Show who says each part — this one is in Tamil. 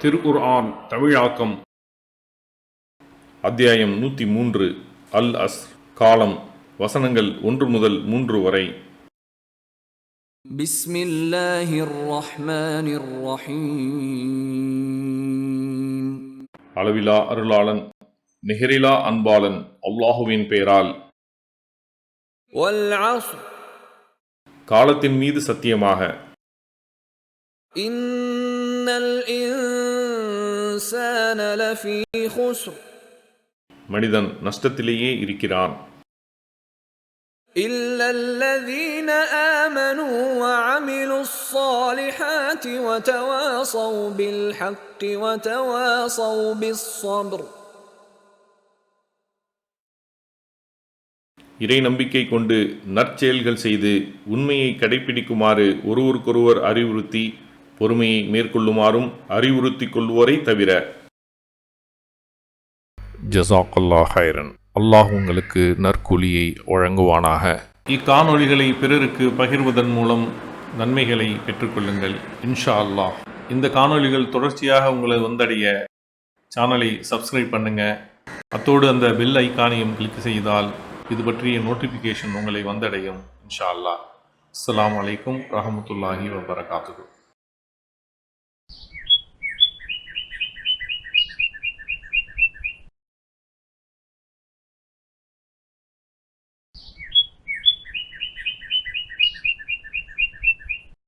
Speaker 1: திருக்குர்ஆன் தமிழாக்கம் அத்தியாயம் 103 அல் அஸ்ர் காலம் வசனங்கள் 1 முதல் 3 வரை.
Speaker 2: பிஸ்மில்லாஹிர் ரஹ்மானிர் ரஹீம்.
Speaker 1: அளவிலா அருளாளன் நிகரிலா அன்பாளன் அல்லாஹுவின் பெயரால்.
Speaker 2: வல் அஸ்ர்,
Speaker 1: காலத்தின் மீது சத்தியமாக.
Speaker 2: இன்னல் இன்சான லஃபீ குஸ்ர்,
Speaker 1: மனிதன் நஷ்டத்திலேயே இருக்கிறான்.
Speaker 2: இல்லல்லதீன ஆமனூ வஅமிலுஸ் ஸாலிஹாத்தி வதவாஸவ் பில் ஹக்கி வதவாஸவ் பிஸ் ஸப்ர்.
Speaker 1: இறை நம்பிக்கை கொண்டு நற்செயல்கள் செய்து உண்மையை கடைபிடிக்குமாறு ஒருவருக்கொருவர் அறிவுறுத்தி பொறுமையை மேற்கொள்ளுமாறும் அறிவுறுத்திக் கொள்வோரை தவிர. ஜஸாக்கல்லாஹ் ஹைரன். அல்லாஹ் உங்களுக்கு நற்கூலியை வழங்குவானாக. இக்காணொளிகளை பிறருக்கு பகிர்வதன் மூலம் நன்மைகளை பெற்றுக்கொள்ளுங்கள் இன்ஷா அல்லாஹ். இந்த காணொளிகள் தொடர்ச்சியாக உங்களை வந்தடைய சேனலை சப்ஸ்கிரைப் பண்ணுங்க. அத்தோடு அந்த பெல் ஐக்கானையும் கிளிக் செய்தால் இது பற்றிய நோட்டிஃபிகேஷன் உங்களை வந்தடையும் இன்ஷா அல்லாஹ். அஸ்ஸலாமு அலைக்கும் ரஹமத்துல்லாஹி வபரகாத்துஹு.